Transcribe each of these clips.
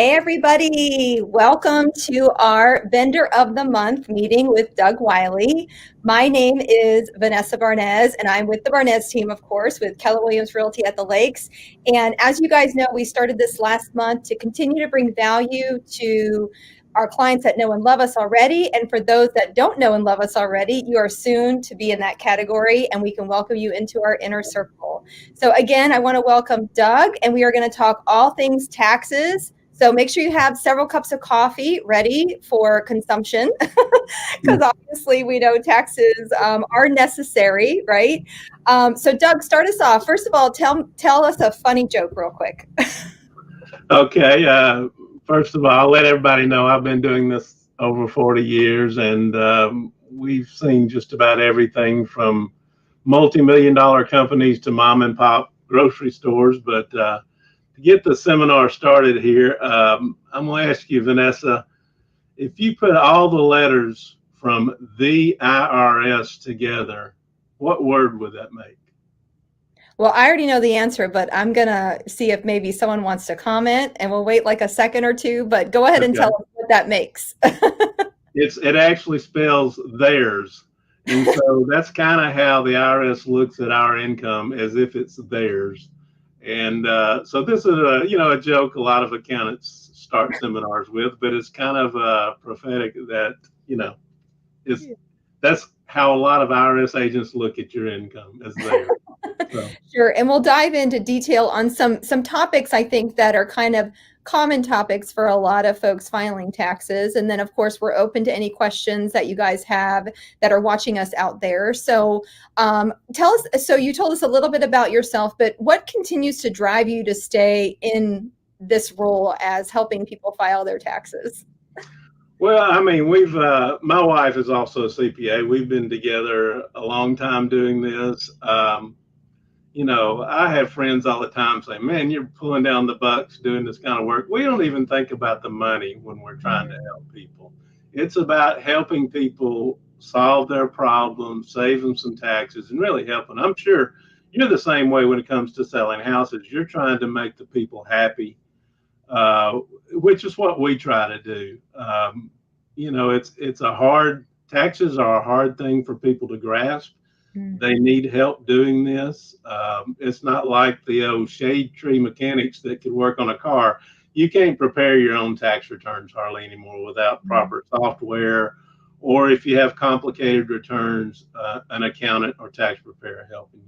Hey everybody, welcome to our Vendor of the Month meeting with Doug Wylie. My name is Vanessa Barnez and I'm with the Barnez team, of course, with Keller Williams Realty at the Lakes. And as you guys know, we started this last month to continue to bring value to our clients that know and love us already. And for those that don't know and love us already, you are soon to be in that category and we can welcome you into our inner circle. So again, I want to welcome Doug and we are going to talk all things taxes. So make sure you have several cups of coffee ready for consumption because obviously we know taxes are necessary, right? So Doug, start us off. First of all, tell us a funny joke real quick. Okay. First of all, I'll let everybody know I've been doing this over 40 years and we've seen just about everything from multi-million-dollar companies to mom and pop grocery stores. But to get the seminar started here, I'm going to ask you, Vanessa, if you put all the letters from the IRS together, what word would that make? Well, I already know the answer, but I'm going to see if maybe someone wants to comment and we'll wait like a second or two, but go ahead and tell us what that makes. It actually spells theirs. And so that's kind of how the IRS looks at our income, as if it's theirs. And so this is a joke a lot of accountants start seminars with, but it's kind of prophetic that, that's how a lot of IRS agents look at your income, as theirs. So. Sure, and we'll dive into detail on some topics I think that are kind of common topics for a lot of folks filing taxes. And then of course, we're open to any questions that you guys have that are watching us out there. So tell us, so you told us a little bit about yourself, but what continues to drive you to stay in this role as helping people file their taxes? Well, I mean, my wife is also a CPA. We've been together a long time doing this. I have friends all the time say, man, you're pulling down the bucks doing this kind of work. We don't even think about the money when we're trying to help people. It's about helping people solve their problems, save them some taxes, and really helping. I'm sure you're the same way when it comes to selling houses. You're trying to make the people happy, which is what we try to do. Taxes are a hard thing for people to grasp. They need help doing this. It's not like the old shade tree mechanics that could work on a car. You can't prepare your own tax returns hardly anymore without proper software, or if you have complicated returns, an accountant or tax preparer helping you.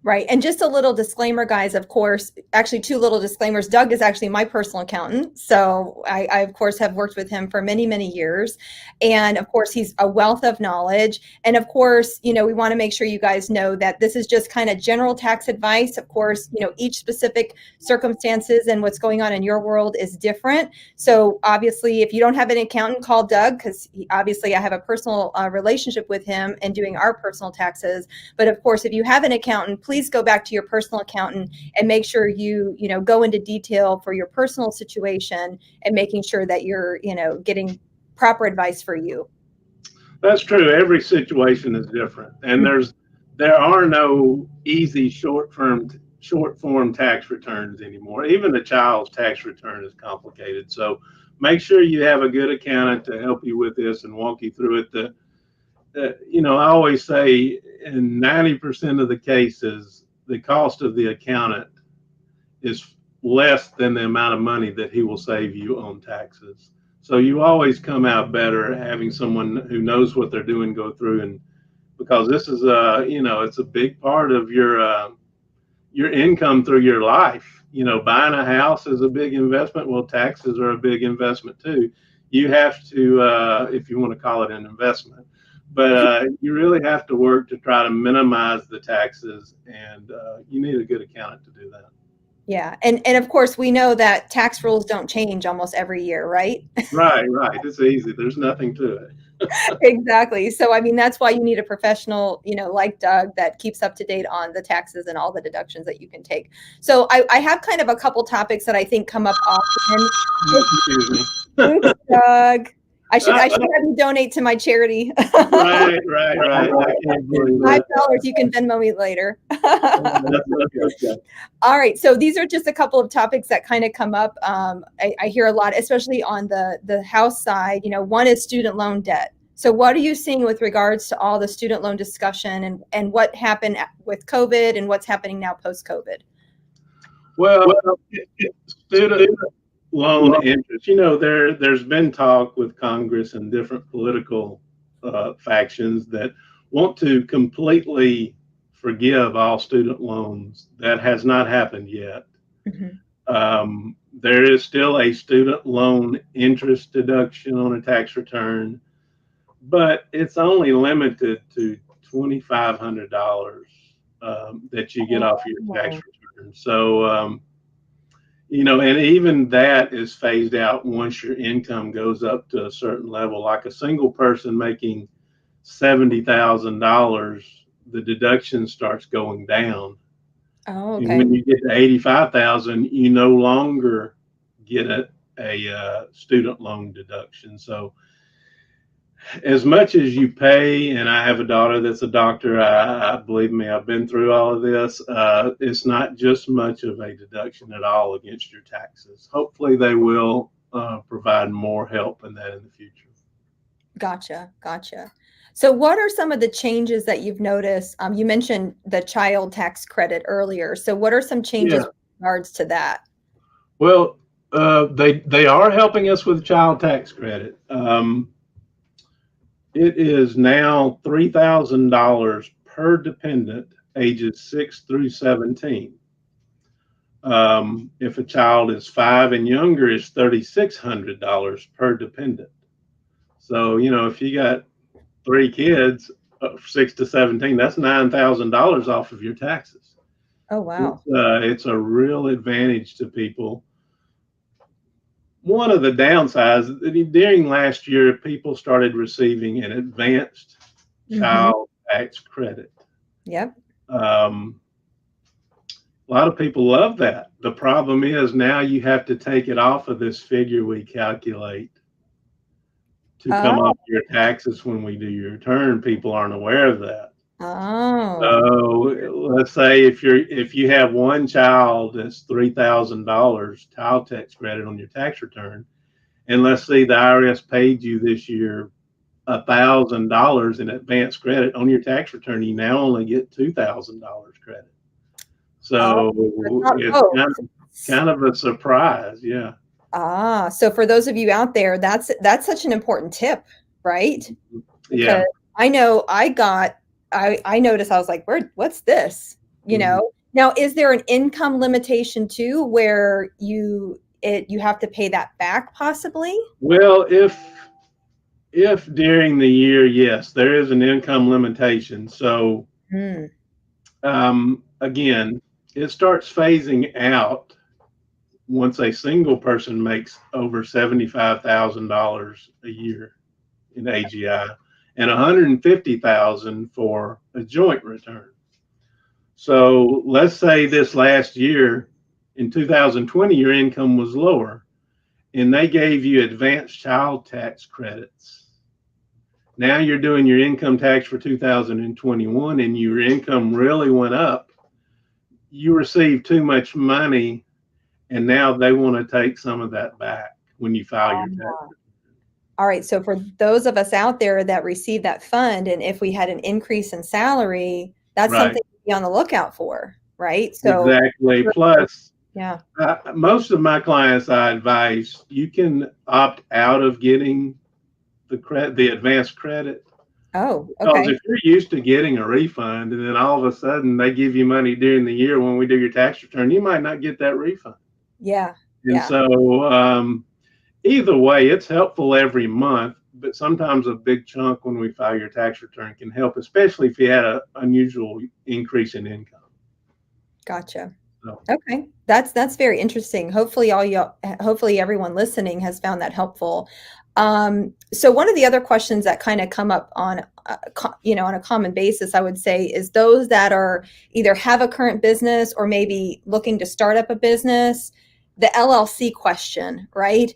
Right. And just a little disclaimer, guys, of course, actually two little disclaimers. Doug is actually my personal accountant. So I of course, have worked with him for many, many years. And of course, he's a wealth of knowledge. And of course, we want to make sure you guys know that this is just kind of general tax advice. Of course, each specific circumstances and what's going on in your world is different. So obviously, if you don't have an accountant, call Doug, because obviously I have a personal relationship with him and doing our personal taxes. But of course, if you have an accountant, please go back to your personal accountant and make sure you go into detail for your personal situation and making sure that you're getting proper advice for you. That's true. Every situation is different, and there are no easy short form tax returns anymore. Even a child's tax return is complicated. So make sure you have a good accountant to help you with this and walk you through it. I always say in 90% of the cases, the cost of the accountant is less than the amount of money that he will save you on taxes. So you always come out better having someone who knows what they're doing go through, and because this is it's a big part of your income through your life. Buying a house is a big investment. Well, taxes are a big investment too. You have to, if you want to call it an investment. But you really have to work to try to minimize the taxes, and you need a good accountant to do that. Yeah, and of course we know that tax rules don't change almost every year, right? Right. It's easy. There's nothing to it. Exactly. So I mean, that's why you need a professional, like Doug, that keeps up to date on the taxes and all the deductions that you can take. So I have kind of a couple topics that I think come up often. Excuse me. Thanks, Doug. I should have you donate to my charity. Right. I can't believe $5. that. You can Venmo me later. Okay. All right. So these are just a couple of topics that kind of come up. I hear a lot, especially on the house side. One is student loan debt. So what are you seeing with regards to all the student loan discussion and what happened with COVID and what's happening now post-COVID? Well, student loan interest, there's been talk with Congress and different political factions that want to completely forgive all student loans. That has not happened yet. Mm-hmm. There is still a student loan interest deduction on a tax return, but it's only limited to $2,500 that you get off your tax return. So, and even that is phased out once your income goes up to a certain level. Like a single person making $70,000, the deduction starts going down. Oh, okay. And when you get to 85,000, you no longer get a student loan deduction. So as much as you pay, and I have a daughter that's a doctor, I believe me, I've been through all of this. It's not just much of a deduction at all against your taxes. Hopefully they will provide more help in that in the future. Gotcha. So what are some of the changes that you've noticed? You mentioned the child tax credit earlier. So what are some changes with regards to that? Well, they are helping us with child tax credit. It is now $3,000 per dependent, ages 6 through 17. If a child is 5 and younger, it's $3,600 per dependent. So, if you got 3 kids, 6 to 17, that's $9,000 off of your taxes. Oh, wow. It's a real advantage to people. One of the downsides, during last year, people started receiving an advanced child tax credit. Yep. A lot of people love that. The problem is now you have to take it off of this figure we calculate to come off your taxes when we do your return. People aren't aware of that. Oh. So let's say if you have one child, that's $3,000 child tax credit on your tax return, and let's say the IRS paid you this year $1,000 in advance credit on your tax return, you now only get $2,000 credit. So it's kind of a surprise, yeah. So for those of you out there, that's such an important tip, right? Yeah. I know I noticed, I was like, what's this? Now, is there an income limitation too, where you have to pay that back possibly? Well, if during the year, yes, there is an income limitation. So, again, it starts phasing out once a single person makes over $75,000 a year in AGI and $150,000 for a joint return. So let's say this last year in 2020, your income was lower and they gave you advanced child tax credits. Now you're doing your income tax for 2021 and your income really went up. You received too much money and now they want to take some of that back when you file your tax. All right. So for those of us out there that receive that fund, and if we had an increase in salary, that's something to be on the lookout for, right? So exactly. Plus, yeah, most of my clients I advise you can opt out of getting the advanced credit. Oh, okay. Because if you're used to getting a refund and then all of a sudden they give you money during the year when we do your tax return, you might not get that refund. Yeah. And so either way, it's helpful every month, but sometimes a big chunk when we file your tax return can help, especially if you had an unusual increase in income. Gotcha. So. Okay, that's very interesting. Hopefully everyone listening has found that helpful. So one of the other questions that kind of come up on on a common basis, I would say, is those that are either have a current business or maybe looking to start up a business. The LLC question, right?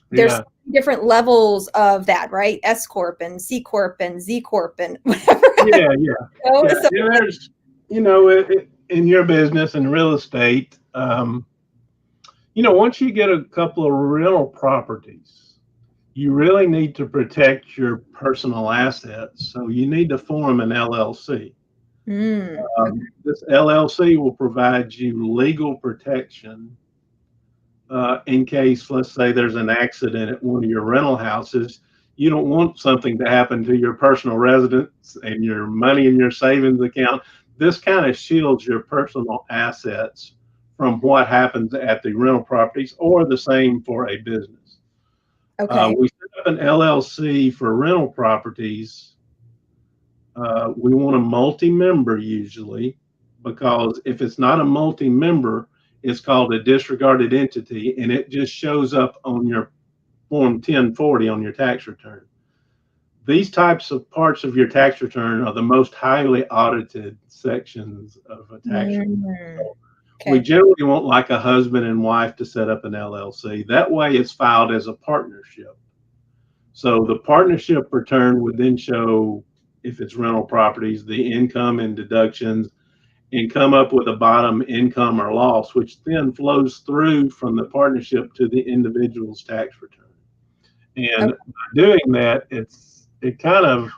There's different levels of that, right? S corp and C corp and Z corp and whatever. Yeah. So And there's, in your business and real estate, once you get a couple of rental properties, you really need to protect your personal assets. So you need to form an LLC. Okay. This LLC will provide you legal protection in case, let's say, there's an accident at one of your rental houses. You don't want something to happen to your personal residence and your money in your savings account. This kind of shields your personal assets from what happens at the rental properties, or the same for a business. Okay. We set up an LLC for rental properties. We want a multi-member usually, because if it's not a multi-member, it's called a disregarded entity, and it just shows up on your Form 1040 on your tax return. These types of parts of your tax return are the most highly audited sections of a tax return. So we Okay. generally want like a husband and wife to set up an LLC. That way it's filed as a partnership. So the partnership return would then show, if it's rental properties, the income and deductions, and come up with a bottom income or loss, which then flows through from the partnership to the individual's tax return. And Okay. by doing that, it kind of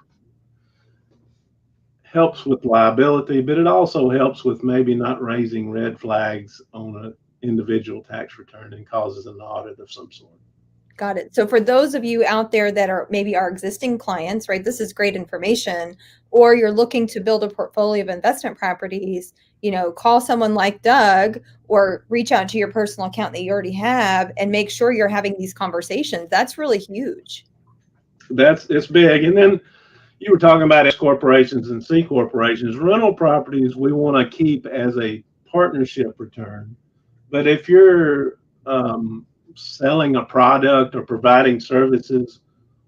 helps with liability, but it also helps with maybe not raising red flags on an individual tax return and causes an audit of some sort. Got it. So for those of you out there that are maybe our existing clients, right, this is great information, or you're looking to build a portfolio of investment properties, call someone like Doug or reach out to your personal account that you already have and make sure you're having these conversations. That's really huge. It's big. And then you were talking about S corporations and C corporations. Rental properties we want to keep as a partnership return. But if you're selling a product or providing services,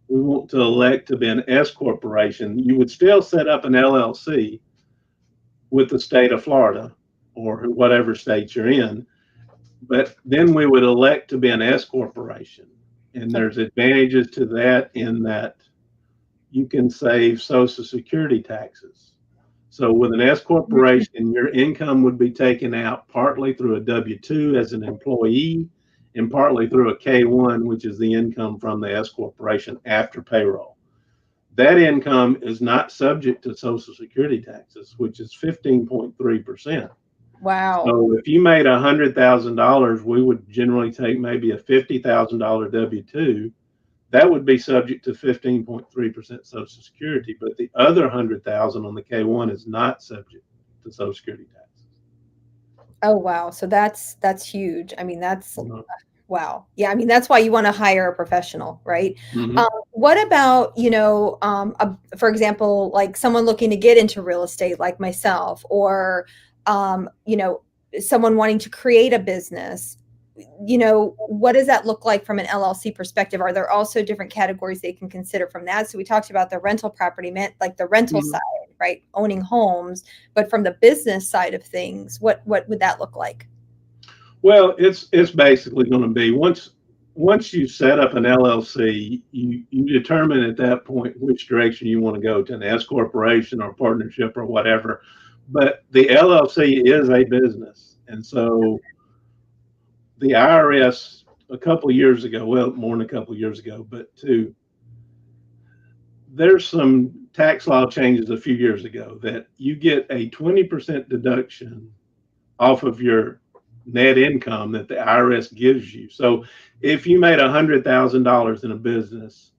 we want to elect to be an S corporation. You would still set up an LLC with the state of Florida or whatever state you're in, but then we would elect to be an S corporation. And there's advantages to that, in that you can save Social Security taxes. So with an S corporation, your income would be taken out partly through a W-2 as an employee, and partly through a K-1, which is the income from the S corporation after payroll. That income is not subject to Social Security taxes, which is 15.3%. Wow. So if you made $100,000, we would generally take maybe a $50,000 W-2. That would be subject to 15.3% Social Security, but the other 100,000 on the K-1 is not subject to Social Security taxes. Oh, wow. So that's huge. I mean, that's wow. Yeah, I mean, that's why you want to hire a professional, right? Mm-hmm. What about, for example, like someone looking to get into real estate like myself, or, someone wanting to create a business? What does that look like from an LLC perspective? Are there also different categories they can consider from that? So we talked about the rental property, like the rental Mm-hmm. side, right? Owning homes, but from the business side of things, what would that look like? Well, it's basically going to be, once you set up an LLC, you determine at that point which direction you want to go, to an S corporation or partnership or whatever. But the LLC is a business, and so the IRS a couple of years ago, well, more than a couple of years ago, but there's some tax law changes a few years ago that you get a 20% deduction off of your net income that the IRS gives you. So if you made $100,000 in a business,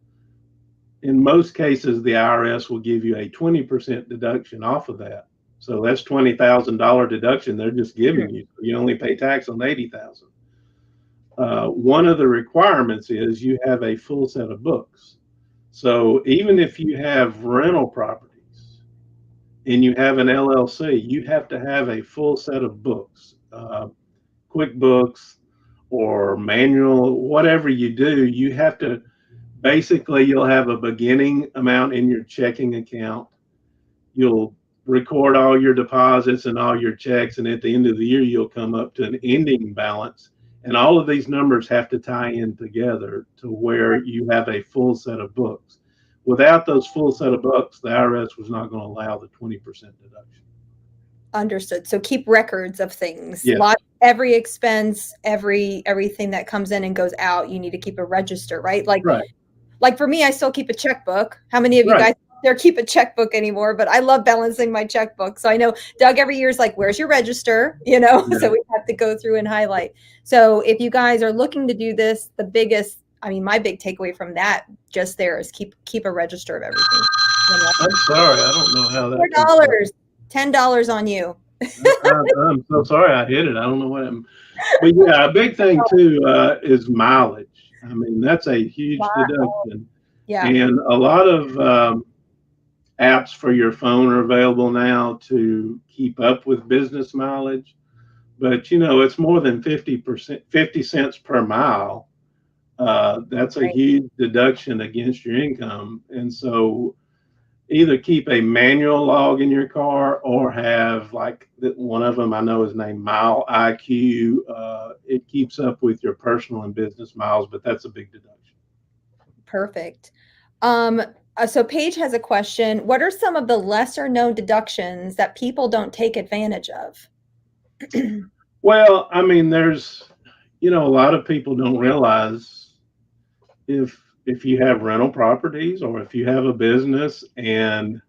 in most cases, the IRS will give you a 20% deduction off of that. So that's $20,000 deduction they're just giving you. You only pay tax on $80,000. One of the requirements is you have a full set of books. So even if you have rental properties and you have an LLC, you have to have a full set of books, QuickBooks or manual, whatever you do. You have to, basically, you'll have a beginning amount in your checking account. You'll record all your deposits and all your checks, and at the end of the year, you'll come up to an ending balance. And all of these numbers have to tie in together to where you have a full set of books. Without those full set of books, the IRS was not going to allow the 20% deduction. Understood. So keep records of things. Yes. Every expense, everything that comes in and goes out, you need to keep a register, right? Right. Like for me, I still keep a checkbook. How many of you Right. guys out there keep a checkbook anymore? But I love balancing my checkbook. So I know Doug every year is like, where's your register? You know, Yeah. so we have to go through and highlight. So if you guys are looking to do this, the biggest, I mean, my big takeaway from that just there is keep a register of everything. You know? I'm sorry, I don't know how that. $4, $10 on you. I'm so sorry I hit it. I don't know what happened. But yeah, a big thing too is mileage. I mean, that's a huge deduction. Yeah. And a lot of apps for your phone are available now to keep up with business mileage. But you know, it's more than 50 cents per mile. That's a Right. huge deduction against your income. And so either keep a manual log in your car or have like one of them I know is named Mile IQ. It keeps up with your personal and business miles, but that's a big deduction. Perfect. So Paige has a question. What are some of the lesser known deductions that people don't take advantage of? Well, I mean, there's, you know, a lot of people don't realize if you have rental properties or if you have a business and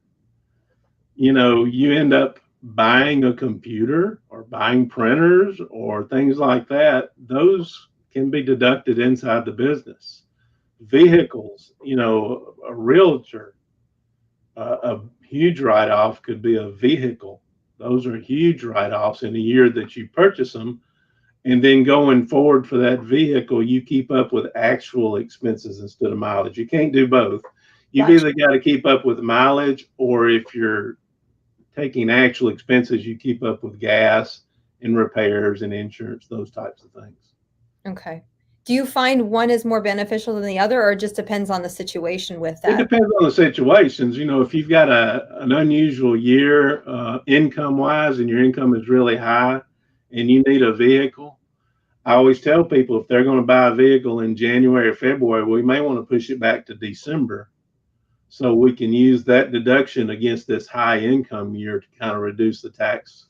you know you end up buying a computer or buying printers or things like that, those can be deducted inside the business. Vehicles, you know, a realtor, a huge write-off could be a vehicle. Those are huge write-offs in the year that you purchase them. And then going forward for that vehicle, you keep up with actual expenses instead of mileage. You can't do both. You've Gotcha. either got to keep up with mileage, or if you're taking actual expenses, you keep up with gas and repairs and insurance, those types of things. Okay. Do you find one is more beneficial than the other, or it just depends on the situation with It that? depends on the situations. You know, if you've got an unusual year income wise and your income is really high and you need a vehicle, I always tell people if they're going to buy a vehicle in January or February, we may want to push it back to December so we can use that deduction against this high income year to kind of reduce the tax.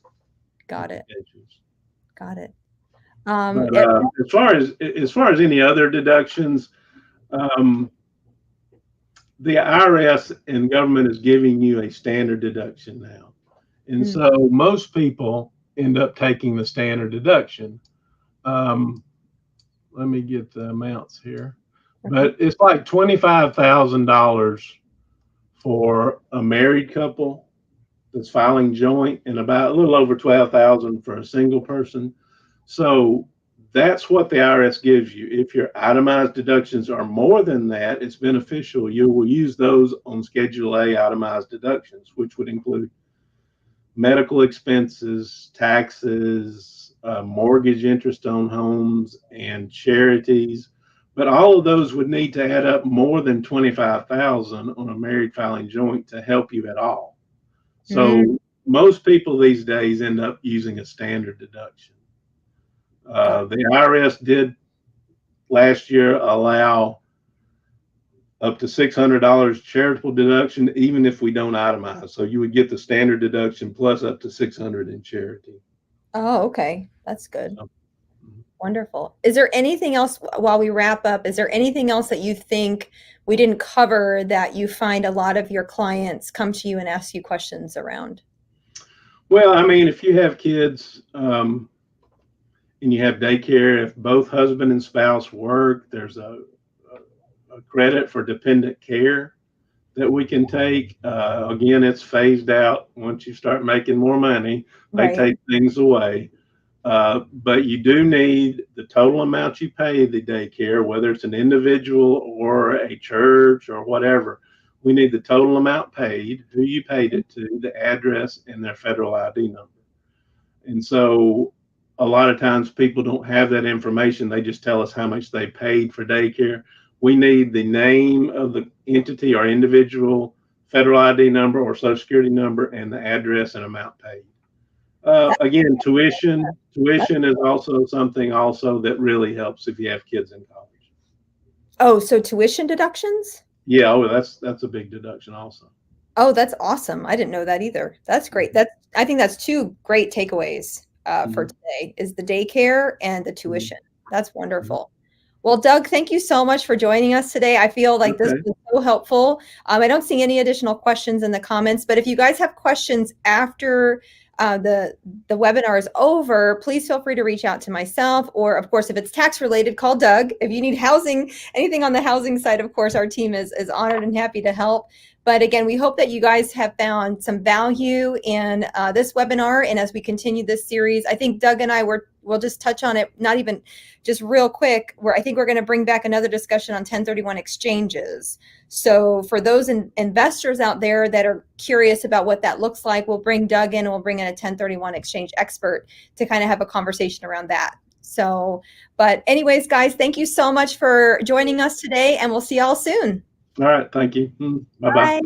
Got it. implications. Got it. But as far as any other deductions, the IRS and government is giving you a standard deduction now, and so most people end up taking the standard deduction. Let me get the amounts here, but it's like $25,000 for a married couple that's filing joint, and about a little over 12,000 for a single person. So that's what the IRS gives you. If your itemized deductions are more than that, it's beneficial. You will use those on Schedule A itemized deductions, which would include medical expenses, taxes, mortgage interest on homes, and charities. But all of those would need to add up more than 25,000 on a married filing joint to help you at all. So most people these days end up using a standard deduction. The IRS did last year allow up to $600 charitable deduction, even if we don't itemize. So you would get the standard deduction plus up to $600 in charity. Oh, okay. That's good. Wonderful. Is there anything else while we wrap up? Is there anything else that you think we didn't cover that you find a lot of your clients come to you and ask you questions around? Well, I mean, if you have kids and you have daycare, if both husband and spouse work, there's a credit for dependent care that we can take. Again, it's phased out once you start making more money. They take things away. But you do need the total amount you pay the daycare, whether it's an individual or a church or whatever. We need the total amount paid, who you paid it to, the address, and their federal ID number. And so a lot of times people don't have that information. They just tell us how much they paid for daycare. We need the name of the entity or individual, federal ID number or social security number, and the address and amount paid. Again, tuition is also something also that really helps if you have kids in college. Oh, so tuition deductions? Yeah, oh, that's a big deduction also. Oh, that's awesome. I didn't know that either. That's great. I think that's two great takeaways for Mhm. today is the daycare and the Mhm. tuition. That's Mhm. wonderful. Well, Doug, thank you so much for joining us today. I feel like this Okay. was so helpful. I don't see any additional questions in the comments, but if you guys have questions after the webinar is over, please feel free to reach out to myself, or of course, if it's tax related, call Doug. If you need housing, anything on the housing side, of course, our team is honored and happy to help. But again, we hope that you guys have found some value in this webinar. And as we continue this series, I think Doug and I we'll just touch on it, not even just real quick, I think we're going to bring back another discussion on 1031 exchanges. So for those investors out there that are curious about what that looks like, we'll bring Doug in and we'll bring in a 1031 exchange expert to kind of have a conversation around that. So, but anyways, guys, thank you so much for joining us today, and we'll see y'all soon. All right. Thank you. Bye-bye. Bye.